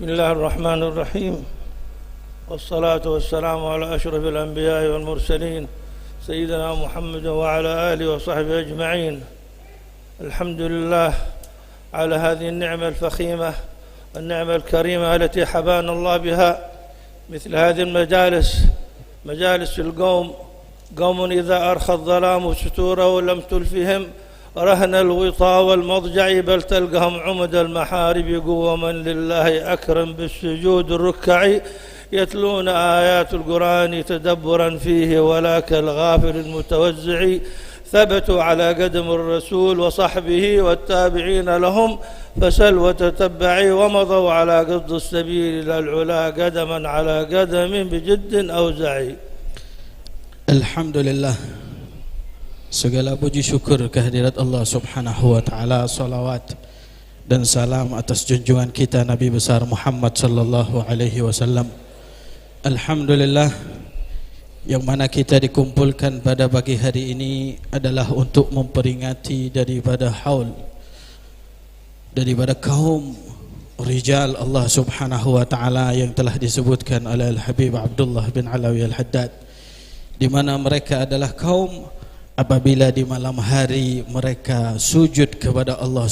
بسم الله الرحمن الرحيم، والصلاة والسلام على أشرف الأنبياء والمرسلين سيدنا محمد وعلى آله وصحبه أجمعين. الحمد لله على هذه النعمة الفخيمة والنعمة الكريمة التي حبانا الله بها، مثل هذه المجالس، مجالس القوم، قوم إذا أرخى الظلام ستوره لم تلفهم رهن الوطا والمضجع، بل تلقهم عمد المحارب قوما لله أكرم بالسجود الركع، يتلون آيات القرآن تدبرا فيه ولا كالغافل المتوزع، ثبتوا على قدم الرسول وصحبه والتابعين لهم، فسل وتتبعي ومضوا على قصد السبيل إلى العلا قدما على قدم بجد أوزعي. Alhamdulillah, segala puji syukur kehadirat Allah Subhanahu wa taala, salawat dan salam atas junjungan kita Nabi besar Muhammad sallallahu alaihi wasallam. Alhamdulillah, yang mana kita dikumpulkan pada pagi hari ini adalah untuk memperingati daripada kaum rijal Allah Subhanahu wa taala yang telah disebutkan oleh Al-Habib Abdullah bin Alawi Al-Haddad, di mana mereka adalah kaum apabila di malam hari mereka sujud kepada Allah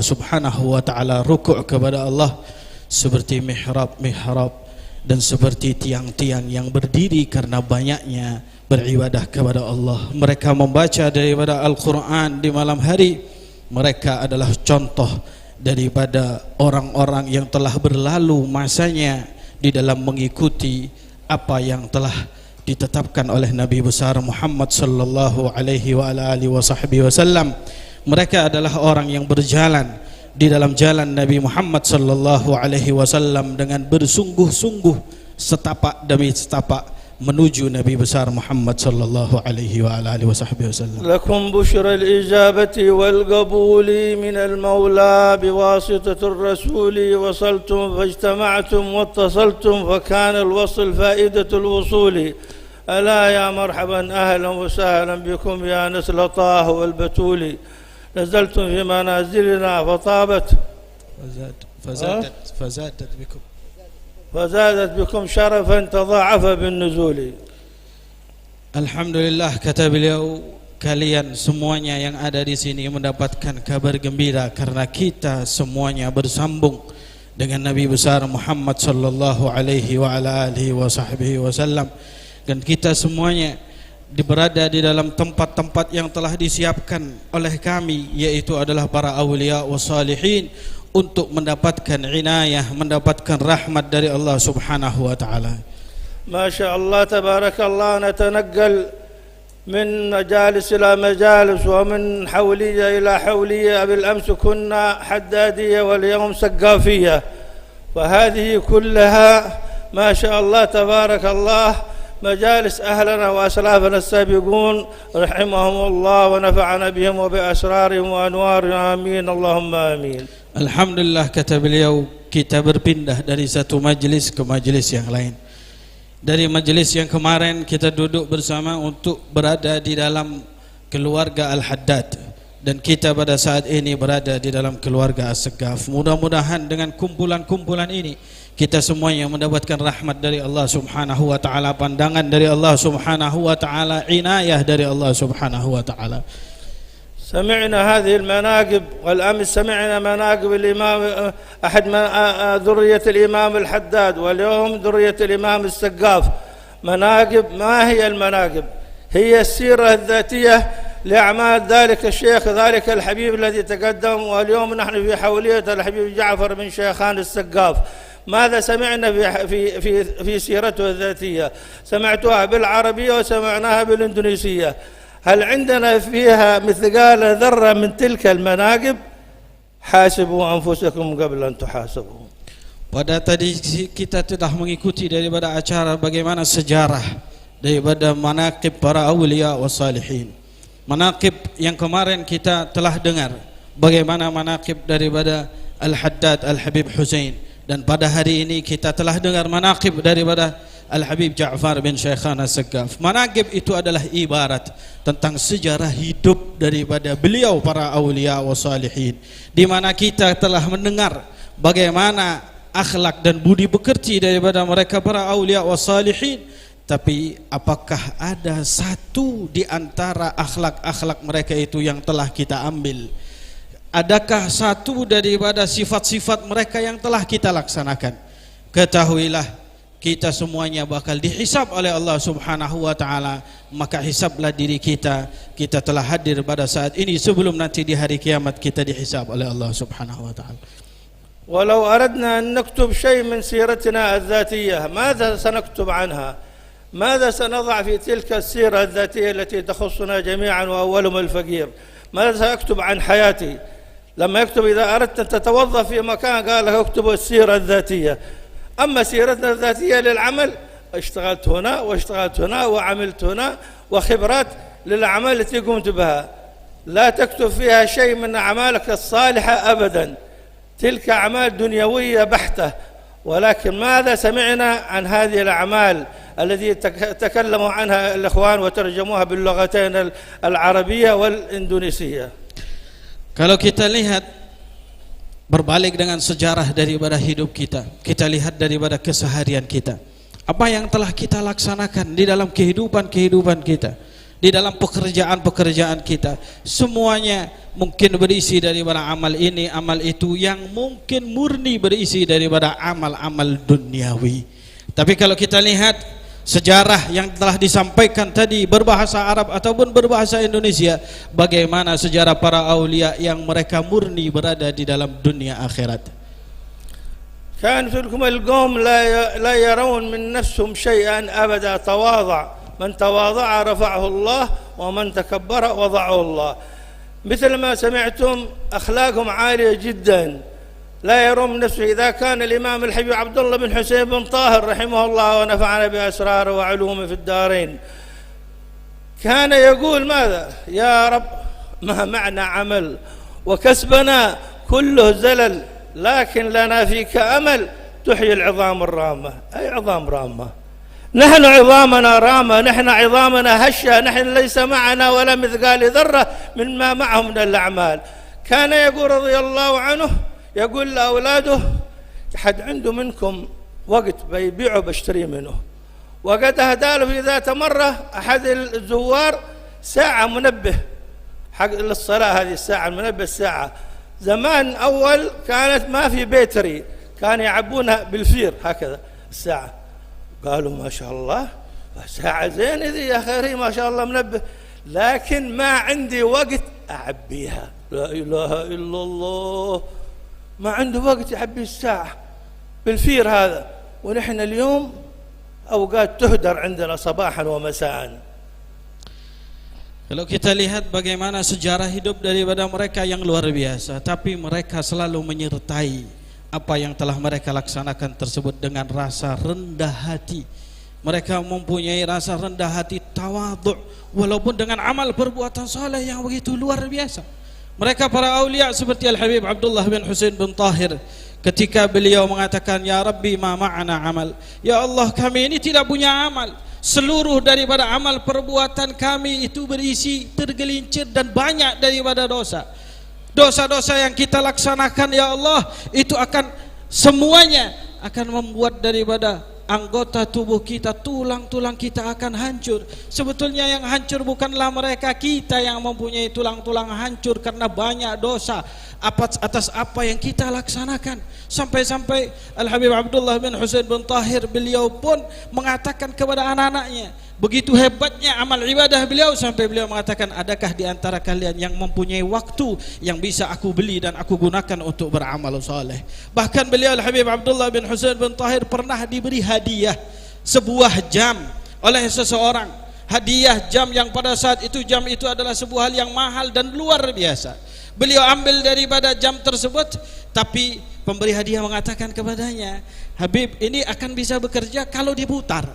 Subhanahu wa taala, rukuk kepada Allah seperti mihrab dan seperti tiang-tiang yang berdiri karena banyaknya beribadah kepada Allah. Mereka membaca daripada Al-Quran di malam hari. Mereka adalah contoh daripada orang-orang yang telah berlalu masanya di dalam mengikuti apa yang telah ditetapkan oleh Nabi besar Muhammad sallallahu alaihi wa alihi wasallam. Mereka adalah orang yang berjalan di dalam jalan Nabi Muhammad sallallahu alaihi wasallam dengan bersungguh-sungguh, setapak demi setapak menuju Nabi besar Muhammad sallallahu alaihi wa alihi wasallam. Lakum bushra al-ijabati wal qabuli min al-maula biwasitati ar-rasul, wasaltum fajtama'tum wattasaltum fakana al-wasl fa'idatu al-wusuli. ألا يا مرحبا أهلا وسهلا بكم يا نسل طه والبتول، نزلتم في منازلنا فزادت بكم شرفا تضاعف بالنزول. Alhamdulillah, kata beliau, kalian semuanya yang ada di sini mendapatkan kabar gembira karena kita semuanya bersambung dengan Nabi besar Muhammad sallallahu alaihi wa alihi wasallam. Dan kita semuanya berada di dalam tempat-tempat yang telah disiapkan oleh kami, yaitu adalah para awliya wa salihin, untuk mendapatkan inayah, mendapatkan rahmat dari Allah Subhanahu wa ta'ala. Masya Allah, tabarakallah, natanaggal min majalis ila majalis wa min hawliya ila hawliya. بالأمس كنا حدادية واليوم سقافية، فهذه كلها ما شاء الله تبارك الله مجالس أهلنا وأسلافنا السابقون رحمهم الله ونفعنا بهم وبأسرارهم وأنوارهم، آمين اللهم آمين. Alhamdulillah, kata beliau, kita berpindah dari satu majlis ke majlis yang lain. Dari majlis yang kemarin kita duduk bersama untuk berada di dalam keluarga Al-Haddad, dan kita pada saat ini berada di dalam keluarga As-Saggaf. Mudah-mudahan dengan kumpulan-kumpulan ini kita semuanya mendapatkan rahmat dari Allah Subhanahu wa taala, pandangan dari Allah Subhanahu wa taala, inayah dari Allah Subhanahu wa taala. سمعنا هذه المناقب، والأمس سمعنا مناقب الإمام أحد ذرية الإمام الحداد، واليوم ذرية الإمام السقاف. مناقب، ما هي المناقب؟ هي السيرة الذاتية لأعمال ذلك الشيخ، ذلك الحبيب الذي تقدم، واليوم نحن في حولية الحبيب جعفر بن شيخان السقاف. ماذا سمعنا في سيرته الذاتية؟ سمعتها بالعربية وسمعناها بالإندونيسية. هل عندنا فيها مثقال ذرة من تلك المناقب؟ حاسبوا أنفسكم قبل أن تحاسبوا. Pada tadi kita telah mengikuti daripada acara bagaimana sejarah daripada manaqib para awliya wa salihin. Manaqib yang kemarin kita telah dengar bagaimana manaqib daripada Al-Haddad Al-Habib Husain, dan pada hari ini kita telah dengar manaqib daripada Al-Habib Ja'far bin Shaykhan As-Saggaf. Manaqib itu adalah ibarat tentang sejarah hidup daripada beliau para awliya wa salihin, di mana kita telah mendengar bagaimana akhlak dan budi pekerti daripada mereka para aulia wa salihin, tapi apakah ada satu di antara akhlak-akhlak mereka itu yang telah kita ambil? Adakah satu daripada sifat-sifat mereka yang telah kita laksanakan? Ketahuilah, kita semuanya bakal dihisab oleh Allah Subhanahu wa taala. Maka hisablah diri kita. Kita telah hadir pada saat ini sebelum nanti di hari kiamat kita dihisab oleh Allah Subhanahu wa taala. ولو أردنا أن نكتب شيء من سيرتنا الذاتية ماذا سنكتب عنها؟ ماذا سنضع في تلك السيرة الذاتية التي تخصنا جميعا وأولهم الفقير؟ ماذا سأكتب عن حياتي؟ لما يكتب إذا أردت أن تتوظف في مكان قال لك اكتب السيرة الذاتية. أما سيرتنا الذاتية للعمل، اشتغلت هنا واشتغلت هنا وعملت هنا وخبرات للأعمال التي قمت بها، لا تكتب فيها شيء من أعمالك الصالحة أبدا، تلك أعمال دنيوية بحتة. ولكن ماذا سمعنا عن هذه الأعمال التي تكلموا عنها الإخوان وترجموها باللغتين العربية والإندونيسية؟ Kalau kita lihat berbalik dengan sejarah daripada hidup kita, kita lihat daripada keseharian kita, apa yang telah kita laksanakan di dalam kehidupan kita, di dalam pekerjaan kita, semuanya mungkin berisi daripada amal ini, amal itu, yang mungkin murni berisi daripada amal-amal duniawi. Tapi kalau kita lihat sejarah yang telah disampaikan tadi berbahasa Arab ataupun berbahasa Indonesia, bagaimana sejarah para aulia yang mereka murni berada di dalam dunia akhirat. كان تلكم القوم لا يرون من نفسهم شيئا أبدا، تواضع، من تواضع رفعه الله ومن تكبر وضعه الله. مثل ما سمعتم أخلاقهم عالية جدا، لا يرون من نفسه. إذا كان الإمام الحبيب عبد الله بن حسين بن طاهر رحمه الله ونفعنا بأسراره وعلومه في الدارين، كان يقول ماذا؟ يا رب ما معنا عمل وكسبنا كله زلل، لكن لنا فيك أمل تحيي العظام الرامة. أي عظام رامة؟ نحن عظامنا رامة، نحن عظامنا هشة، نحن ليس معنا ولا مثقال ذرة مما معهم من الأعمال. كان يقول رضي الله عنه، يقول لأولاده حد عنده منكم وقت بيبيعه بشتري منه، وقد أهدى له في ذات مرة أحد الزوار ساعة منبه حق للصلاة، هذه الساعة المنبه الساعة زمان أول كانت ما في بيتري، كانوا يعبونها بالفير هكذا الساعة. قالوا ما شاء الله ساعة زين ذي يا خيري ما شاء الله منبه، لكن ما عندي وقت أعبيها. لا إله إلا الله، ما عنده وقت يعبي الساعة بالفير هذا. ونحن اليوم أوقات تهدر عندنا صباحا ومساء. Kalau kita lihat bagaimana sejarah hidup daripada mereka yang luar biasa, tapi mereka selalu menyertai apa yang telah mereka laksanakan tersebut dengan rasa rendah hati. Mereka mempunyai rasa rendah hati, tawadhu, walaupun dengan amal perbuatan saleh yang begitu luar biasa. Mereka para aulia seperti Al-Habib Abdullah bin Husain bin Tahir, ketika beliau mengatakan, Ya Rabbi ma ma'ana amal, Ya Allah kami ini tidak punya amal, seluruh daripada amal perbuatan kami itu berisi tergelincir dan banyak daripada dosa. Dosa-dosa yang kita laksanakan ya Allah itu akan semuanya akan membuat daripada anggota tubuh kita, tulang-tulang kita akan hancur. Sebetulnya yang hancur bukanlah mereka, kita yang mempunyai tulang-tulang hancur karena banyak dosa atas apa yang kita laksanakan. Sampai-sampai Al-Habib Abdullah bin Husain bin Tahir beliau pun mengatakan kepada anak-anaknya, begitu hebatnya amal ibadah beliau, sampai beliau mengatakan, adakah di antara kalian yang mempunyai waktu yang bisa aku beli dan aku gunakan untuk beramal saleh? Bahkan beliau Al-Habib Abdullah bin Husain bin Tahir pernah diberi hadiah sebuah jam oleh seseorang. Hadiah jam yang pada saat itu jam itu adalah sebuah hal yang mahal dan luar biasa. Beliau ambil daripada jam tersebut, tapi pemberi hadiah mengatakan kepadanya, Habib ini akan bisa bekerja kalau diputar.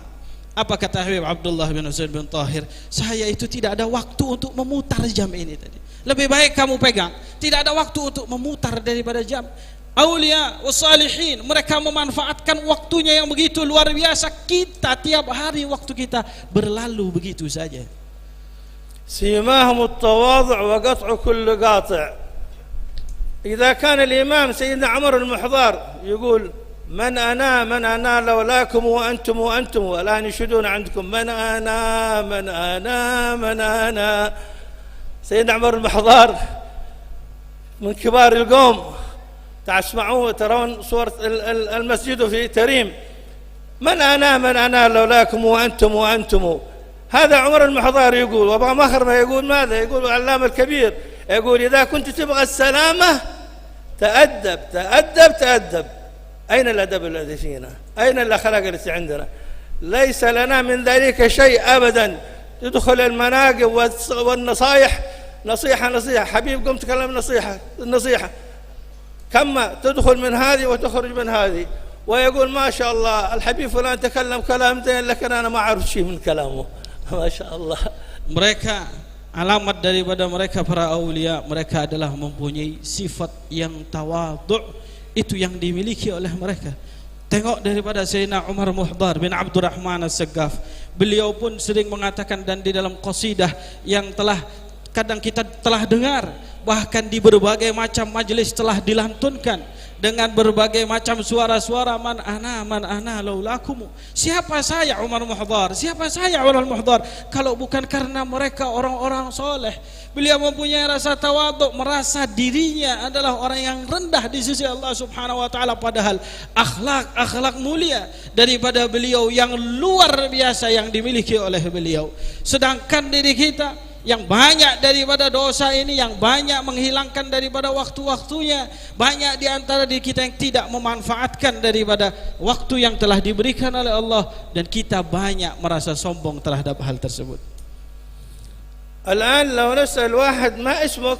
Apa kata Habib Abdullah bin Husain bin Tahir? Saya itu tidak ada waktu untuk memutar jam ini tadi. Lebih baik kamu pegang. Tidak ada waktu untuk memutar daripada jam. Aulia wassalihin, mereka memanfaatkan waktunya yang begitu luar biasa. Kita tiap hari waktu kita berlalu begitu saja. سيماهم التواضع وقطع كل قاطع. إذا كان الإمام سيدنا عمر المحضار يقول من أنا لولاكم وأنتم والآن يشهدون عندكم من أنا. سيدنا عمر المحضار من كبار القوم، تسمعوه ترون صورة المسجد في تريم، من أنا لولاكم وأنتم. هذا عمر المحضار يقول. وأبو مخرمة يقول ماذا؟ يقول العلامة الكبير يقول إذا كنت تبغى السلامة تأدب. أين الأدب الذي فينا؟ أين الأخلاق التي عندنا؟ ليس لنا من ذلك شيء أبدا. تدخل المناقب والنصائح، نصيحة حبيب قم تكلم نصيحة كما تدخل من هذه وتخرج من هذه، ويقول ما شاء الله الحبيب فلان تكلم كلام زين لكن أنا ما أعرف شيء من كلامه. ما شاء الله. Mereka alamat daripada mereka para aulia, mereka adalah mempunyai sifat yang tawadhu, itu yang dimiliki oleh mereka. Tengok daripada Sayyidina Umar Muhdar bin Abdurrahman As-Saggaf, beliau pun sering mengatakan, dan di dalam qasidah yang kadang kita telah dengar, bahkan di berbagai macam majelis telah dilantunkan dengan berbagai macam suara-suara, man ana laulakum. Siapa saya Umar Muhdar? Siapa saya Umar Muhdar kalau bukan karena mereka orang-orang soleh. Beliau mempunyai rasa tawadhu, merasa dirinya adalah orang yang rendah di sisi Allah Subhanahu wa taala, padahal akhlak mulia daripada beliau yang luar biasa yang dimiliki oleh beliau. Sedangkan diri kita yang banyak daripada dosa ini, yang banyak menghilangkan daripada waktu-waktunya, banyak di antara diri kita yang tidak memanfaatkan daripada waktu yang telah diberikan oleh Allah, dan kita banyak merasa sombong terhadap hal tersebut. الآن لو نسأل واحد ما اسمك؟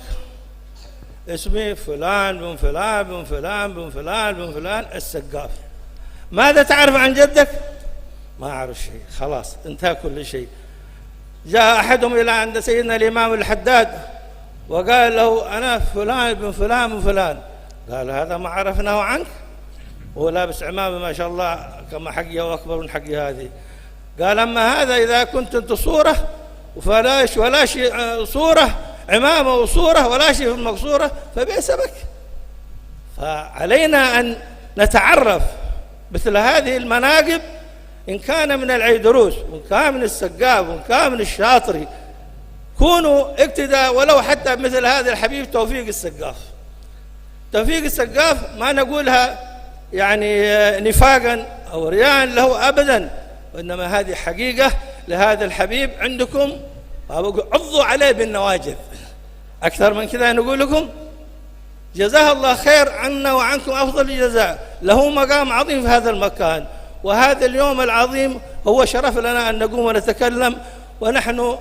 اسمي فلان بن فلان بن فلان بن فلان بن فلان السقاف. ماذا تعرف عن جدك؟ ما أعرف شيء، خلاص انتهى كل شيء. جاء أحدهم إلى عند سيدنا الإمام الحداد وقال له أنا فلان بن فلان بن فلان. قال هذا ما عرفناه عنك، هو لابس عمامة ما شاء الله كما حقي وأكبر من حقي هذه. قال أما هذا إذا كنت أنت صورة ولا شيء صورة عمامة وصورة ولا شيء في المقصورة فبئس بك. فعلينا أن نتعرف مثل هذه المناقب، إن كان من العيدروس وإن كان من السقاف وإن كان من الشاطري، كونوا اقتداء ولو حتى مثل هذا الحبيب توفيق السقاف. توفيق السقاف ما نقولها يعني نفاقا أو رياء له أبدا، وإنما هذه حقيقة لهذا الحبيب عندكم. عضوا عليه بالنواجذ، أكثر من كذا نقول لكم جزاه الله خير عنا وعنكم أفضل الجزاء. له مقام عظيم في هذا المكان، وهذا اليوم العظيم هو شرف لنا أن نقوم ونتكلم، ونحن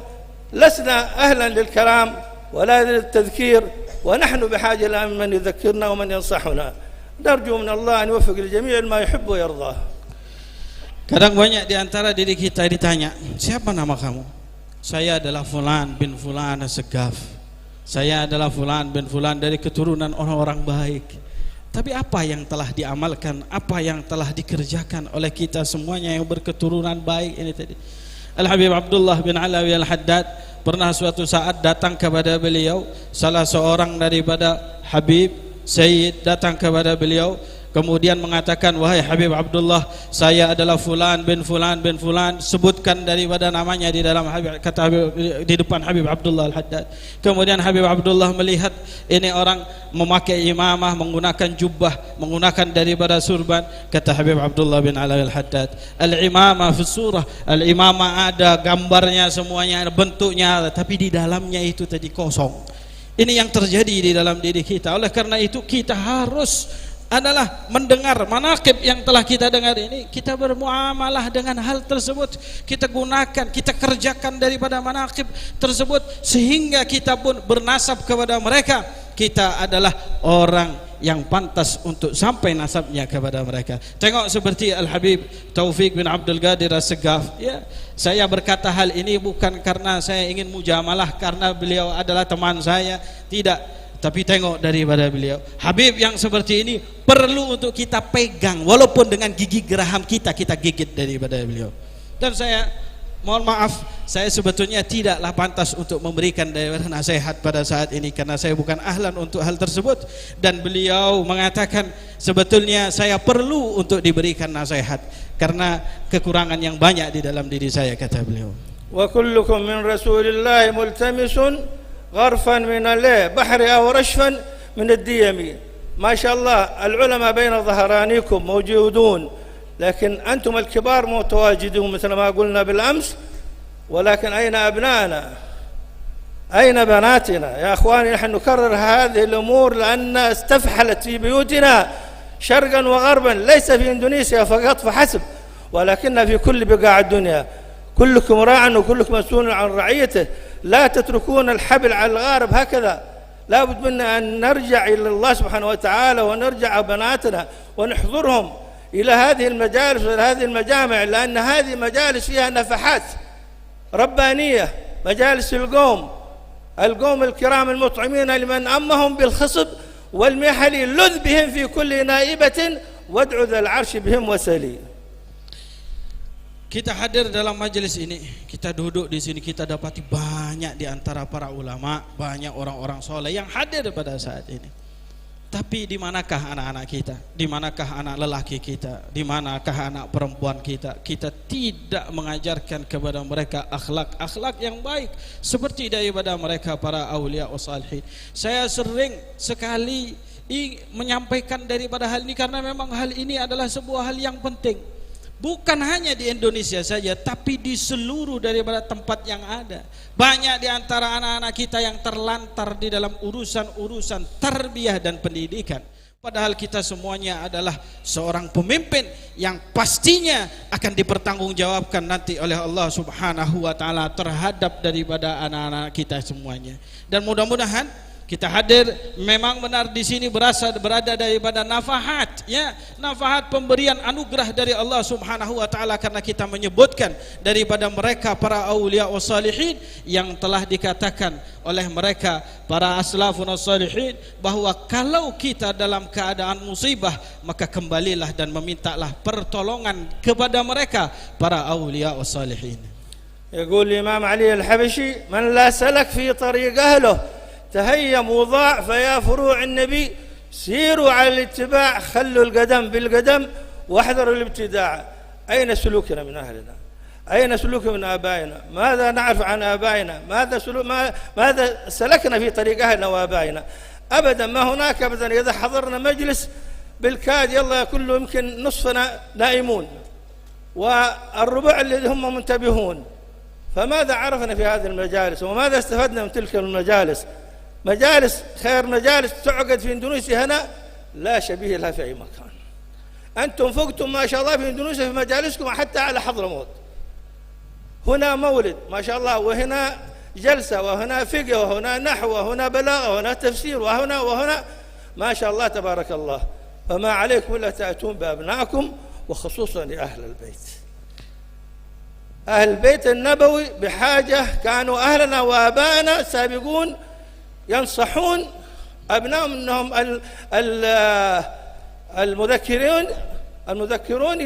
لسنا أهلا للكلام ولا للتذكير، ونحن بحاجة إلى من يذكرنا ومن ينصحنا. نرجو من الله أن يوفق الجميع ما يحب ويرضاه. Kadang banyak di antara diri kita ditanya, siapa nama kamu? Saya adalah Fulan bin Fulan As-Saggaf. Saya adalah Fulan bin Fulan dari keturunan orang-orang baik. Tapi apa yang telah diamalkan, apa yang telah dikerjakan oleh kita semuanya yang berketurunan baik ini tadi? Al-Habib Abdullah bin Alawi Al-Haddad pernah suatu saat datang kepada beliau, salah seorang daripada Habib Sayyid datang kepada beliau, kemudian mengatakan, wahai Habib Abdullah, saya adalah Fulan bin Fulan bin Fulan, sebutkan daripada namanya di dalam Habib, kata Habib, di depan Habib Abdullah Al-Haddad. Kemudian Habib Abdullah melihat ini orang memakai imamah, menggunakan jubbah, menggunakan daripada surban. Kata Habib Abdullah bin Alawi Al-Haddad, al-imamah fi surah, al-imamah ada gambarnya semuanya, ada bentuknya, tapi di dalamnya itu tadi kosong. Ini yang terjadi di dalam diri kita. Oleh karena itu kita harus adalah mendengar manaqib yang telah kita dengar ini, kita bermuamalah dengan hal tersebut, kita gunakan, kita kerjakan daripada manaqib tersebut, sehingga kita pun bernasab kepada mereka. Kita adalah orang yang pantas untuk sampai nasabnya kepada mereka. Tengok seperti Al-Habib Taufik bin Abdul Qadir As-Saggaf, ya, saya berkata hal ini bukan karena saya ingin mujamalah karena beliau adalah teman saya, tidak. Tapi tengok daripada beliau, Habib yang seperti ini perlu untuk kita pegang, walaupun dengan gigi geraham kita gigit daripada beliau. Dan saya mohon maaf, saya sebetulnya tidaklah pantas untuk memberikan nasihat pada saat ini karena saya bukan ahlan untuk hal tersebut, dan beliau mengatakan sebetulnya saya perlu untuk diberikan nasihat karena kekurangan yang banyak di dalam diri saya, kata beliau. Wa kullukum min Rasulillah multamisun gharfan min al-bahri aw rashfan min ad-diyami. ما شاء الله العلماء بين ظهرانيكم موجودون، لكن أنتم الكبار متواجدون مثل ما قلنا بالأمس، ولكن أين أبنائنا؟ أين بناتنا؟ يا أخواني نحن نكرر هذه الأمور لأنها استفحلت في بيوتنا شرقا وغربا، ليس في إندونيسيا فقط فحسب، ولكنها في كل بقاع الدنيا. كلكم راع وكلكم مسؤول عن رعيته، لا تتركون الحبل على الغارب هكذا. لا بد منا أن نرجع إلى الله سبحانه وتعالى ونرجع بناتنا ونحضرهم إلى هذه المجالس وإلى هذه المجامع، لأن هذه مجالس فيها نفحات ربانية، مجالس القوم الكرام المطعمين لمن أمهم بالخصب والمحل، لذ بهم في كل نائبة وادعو ذا العرش بهم وسلي. Kita hadir dalam majelis ini, kita duduk di sini, kita dapati banyak di antara para ulama, banyak orang-orang soleh yang hadir pada saat ini. Tapi di manakah anak-anak kita? Di manakah anak lelaki kita? Di manakah anak perempuan kita? Kita tidak mengajarkan kepada mereka akhlak yang baik seperti daripada mereka para aulia wassalihin. Saya sering sekali menyampaikan daripada hal ini karena memang hal ini adalah sebuah hal yang penting. Bukan hanya di Indonesia saja, tapi di seluruh daripada tempat yang ada. Banyak di antara anak-anak kita yang terlantar di dalam urusan-urusan tarbiyah dan pendidikan. Padahal kita semuanya adalah seorang pemimpin yang pastinya akan dipertanggungjawabkan nanti oleh Allah Subhanahu wa taala terhadap daripada anak-anak kita semuanya. Dan mudah-mudahan kita hadir memang benar di sini berada daripada nafahat, ya, nafahat pemberian anugerah dari Allah Subhanahu wa taala, karena kita menyebutkan daripada mereka para aulia wassalihin yang telah dikatakan oleh mereka para aslafun wassalihin bahwa kalau kita dalam keadaan musibah maka kembalilah dan memintalah pertolongan kepada mereka para aulia wassalihin. يقول الإمام علي الحبشي من لا سلك في طريق أهله تهيم وضاع، فيا فروع النبي سيروا على الاتباع، خلوا القدم بالقدم واحذروا الابتداع. أين سلوكنا من أهلنا؟ أين سلوكنا من آبائنا؟ ماذا نعرف عن آبائنا؟ ماذا سلكنا في طريق أهلنا وآبائنا؟ أبدا ما هناك أبدا. إذا حضرنا مجلس بالكاد يلا كله يمكن نصفنا نائمون والربع الذي هم منتبهون، فماذا عرفنا في هذه المجالس وماذا استفدنا من تلك المجالس؟ مجالس خير مجالس تعقد في إندونيسيا هنا لا شبيه لها في أي مكان. أنتم فقتم ما شاء الله في إندونيسيا في مجالسكم حتى على حضرموت. هنا مولد ما شاء الله، وهنا جلسة، وهنا فقه، وهنا نحو، وهنا بلاغة، وهنا تفسير، وهنا ما شاء الله تبارك الله. فما عليكم إلا تأتون بأبنائكم وخصوصا لأهل البيت. أهل البيت النبوي بحاجة، كانوا أهلنا وآبائنا سابقون ينصحون أبنائهم أنهم المذكرون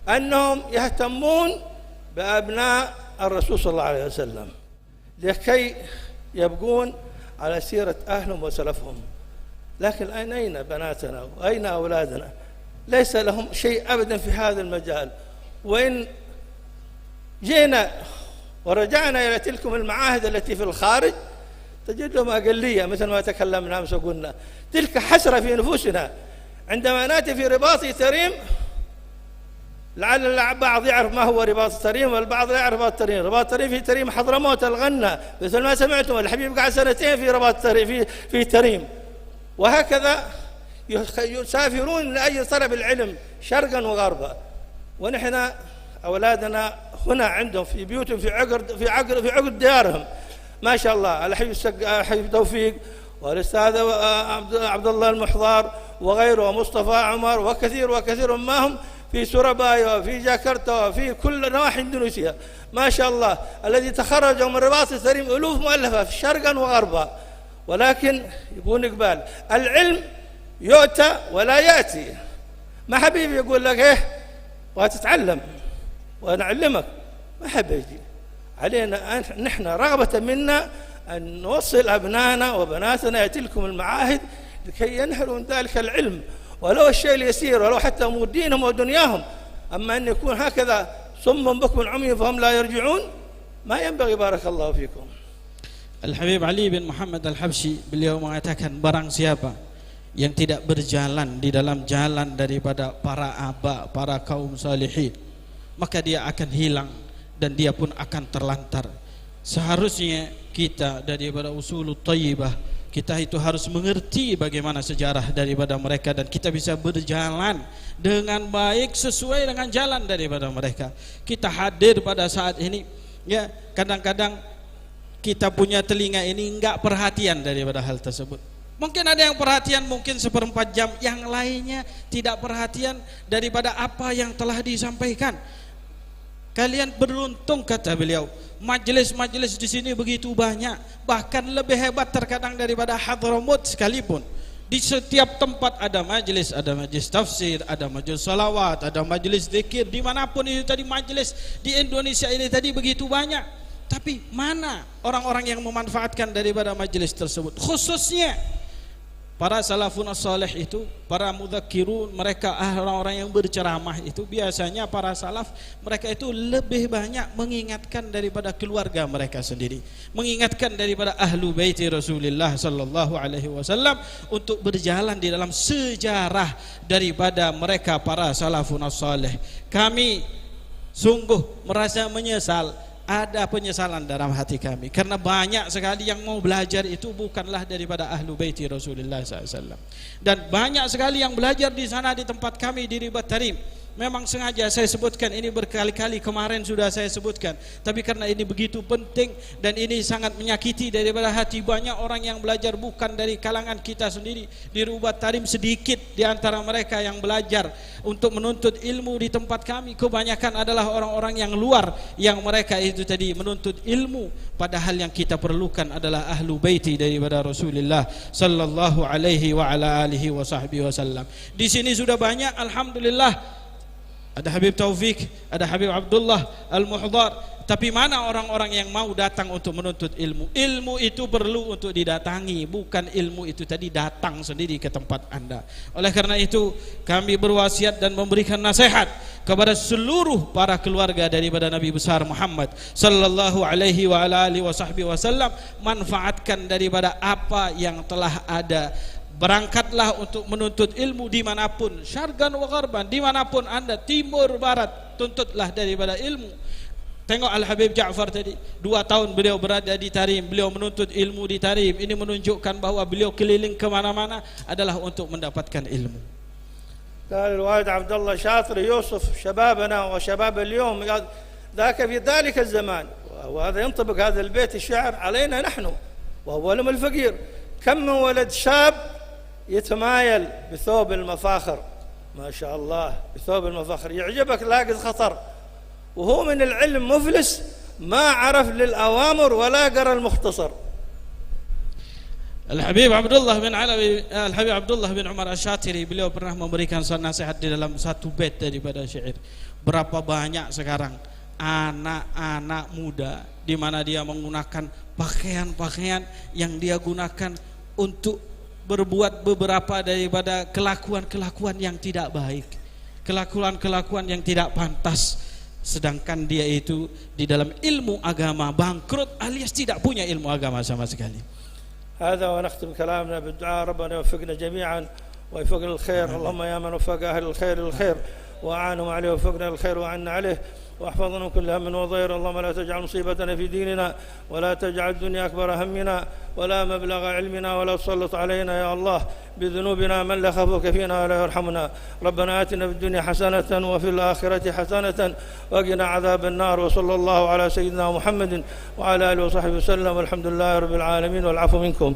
أنهم يهتمون بأبناء الرسول صلى الله عليه وسلم لكي يبقون على سيرة أهلهم وسلفهم. لكن أين بناتنا وأين أولادنا؟ ليس لهم شيء أبدا في هذا المجال. وإن جينا ورجعنا إلى تلكم المعاهد التي في الخارج تجد لهم أقلية مثل ما تكلمنا أمس وقلنا. تلك حسرة في نفوسنا عندما نأتي في رباط تريم، لعل البعض يعرف ما هو رباط تريم والبعض لا يعرف رباط تريم. رباط تريم في تريم حضرموت الغنة مثل ما سمعتم، الحبيب قعد سنتين في رباط تريم في تريم، وهكذا يسافرون لأجل طلب العلم شرقا وغربا. ونحن أولادنا هنا عندهم في بيوتهم في عقد ديارهم ما شاء الله. الحبيب توفيق والأستاذ عبد الله المحضار وغيره ومصطفى عمر وكثير ما هم في سورابايا وفي جاكرتا وفي كل نواحي إندونيسيا ما شاء الله، الذي تخرجوا من رباط التريم ألوف مؤلفة في شرقا وغربا. ولكن يكون إقبال العلم يؤتى ولا يأتي. ما حبيبي يقول لك إيه وهتتعلم وأنا أعلمك، ما حب يجي. علينا نحن رغبة منا أن نوصل أبنائنا وبناتنا تلكم المعاهد لكي ينهلوا من ذلك العلم ولو الشيء اليسير ولو حتى أمور دينهم ودنياهم. أما أن يكون هكذا صم بكم عمي فهم لا يرجعون ما ينبغي. بارك الله فيكم. Al-Habib Ali bin Muhammad Al-Habsyi beliau mengatakan barang siapa yang tidak berjalan di dalam jalan daripada para aba, para kaum salihin, maka dia akan hilang dan dia pun akan terlantar. Seharusnya kita daripada Usulut Thayyibah, kita itu harus mengerti bagaimana sejarah daripada mereka dan kita bisa berjalan dengan baik sesuai dengan jalan daripada mereka. Kita hadir pada saat ini, ya, kadang-kadang kita punya telinga ini enggak perhatian daripada hal tersebut. Mungkin ada yang perhatian mungkin 1/4 jam, yang lainnya tidak perhatian daripada apa yang telah disampaikan. Kalian beruntung, kata beliau, majelis-majelis di sini begitu banyak, bahkan lebih hebat terkadang daripada Hadramut sekalipun. Di setiap tempat ada majelis tafsir, ada majelis salawat, ada majelis zikir, dimanapun itu tadi majelis di Indonesia ini tadi begitu banyak. Tapi mana orang-orang yang memanfaatkan daripada majelis tersebut? Khususnya para salafun as-salih itu, para mudzakkirun, mereka orang-orang yang berceramah itu biasanya para salaf, mereka itu lebih banyak mengingatkan daripada keluarga mereka sendiri, mengingatkan daripada ahlu baiti Rasulullah sallallahu alaihi wasallam untuk berjalan di dalam sejarah daripada mereka para salafun as-salih. Kami sungguh merasa menyesal, ada penyesalan dalam hati kami karena banyak sekali yang mau belajar itu bukanlah daripada ahlu baiti Rasulullah SAW, dan banyak sekali yang belajar di sana di tempat kami di Ribat Tarim. Memang sengaja saya sebutkan ini berkali-kali, kemarin sudah saya sebutkan, tapi karena ini begitu penting dan ini sangat menyakiti daripada hati banyak orang yang belajar bukan dari kalangan kita sendiri. Di Ribat Tarim sedikit di antara mereka yang belajar untuk menuntut ilmu di tempat kami, kebanyakan adalah orang-orang yang luar yang mereka itu tadi menuntut ilmu, padahal yang kita perlukan adalah ahlu baiti daripada Rasulullah sallallahu alaihi wa ala alihi wa sahbihi wasallam. Di sini sudah banyak, alhamdulillah. Ada Habib Taufik, ada Habib Abdullah Al-Muhdar. Tapi mana orang-orang yang mau datang untuk menuntut ilmu? Ilmu itu perlu untuk didatangi, bukan ilmu itu tadi datang sendiri ke tempat anda. Oleh karena itu kami berwasiat dan memberikan nasihat kepada seluruh para keluarga daripada Nabi besar Muhammad sallallahu alaihi wa ala alihi wasallam, manfaatkan daripada apa yang telah ada. Berangkatlah untuk menuntut ilmu dimanapun, syargan wa gharban, dimanapun anda, timur barat, tuntutlah daripada ilmu. Tengok Al-Habib Ja'far tadi, 2 tahun beliau berada di Tarim, beliau menuntut ilmu di Tarim. Ini menunjukkan bahawa beliau keliling kemana-mana adalah untuk mendapatkan ilmu. قال الوالد عبد الله شاطر يوصف شبابنا وشباب اليوم ذاك في ذلك الزمان، وهذا ينطبق هذا البيت الشعر علينا نحن وأولهم الفقير. كم من ولد شاب يتمايل بثوب المفاخر، ما شاء الله، بثوب المفاخر يعجبك لاقط خطر، وهو من العلم مفلس، ما عرف للأوامر ولا قرأ المختصر. Al-Habib Abdullah bin Alawi, Al-Habib Abdullah bin Umar Asy-Syatiri, beliau pernah memberikan nasihat di dalam satu bait daripada syair. Berapa banyak sekarang anak-anak muda di mana dia menggunakan pakaian-pakaian yang dia gunakan untuk berbuat beberapa daripada kelakuan-kelakuan yang tidak baik, kelakuan-kelakuan yang tidak pantas, sedangkan dia itu di dalam ilmu agama bangkrut alias tidak punya ilmu agama sama sekali. هذا ونختم كلامنا بالدعاء. ربنا يوفقنا جميعا ويوفقنا الخير. اللهم يا من وفق أهل الخير للخير وأعانهم عليه ووفقنا للخير وعنا عليه واحفظنا من كل هم وضير. اللهم لا تجعل مصيبتنا في ديننا ولا تجعل الدنيا أكبر همنا ولا مبلغ علمنا ولا تسلط علينا يا الله بذنوبنا من لا يخافك فينا ولا يرحمنا. ربنا آتنا في الدنيا حسنة وفي الآخرة حسنة وقنا عذاب النار. وصلى الله على سيدنا محمد وعلى آله وصحبه وسلم والحمد لله رب العالمين والعفو منكم.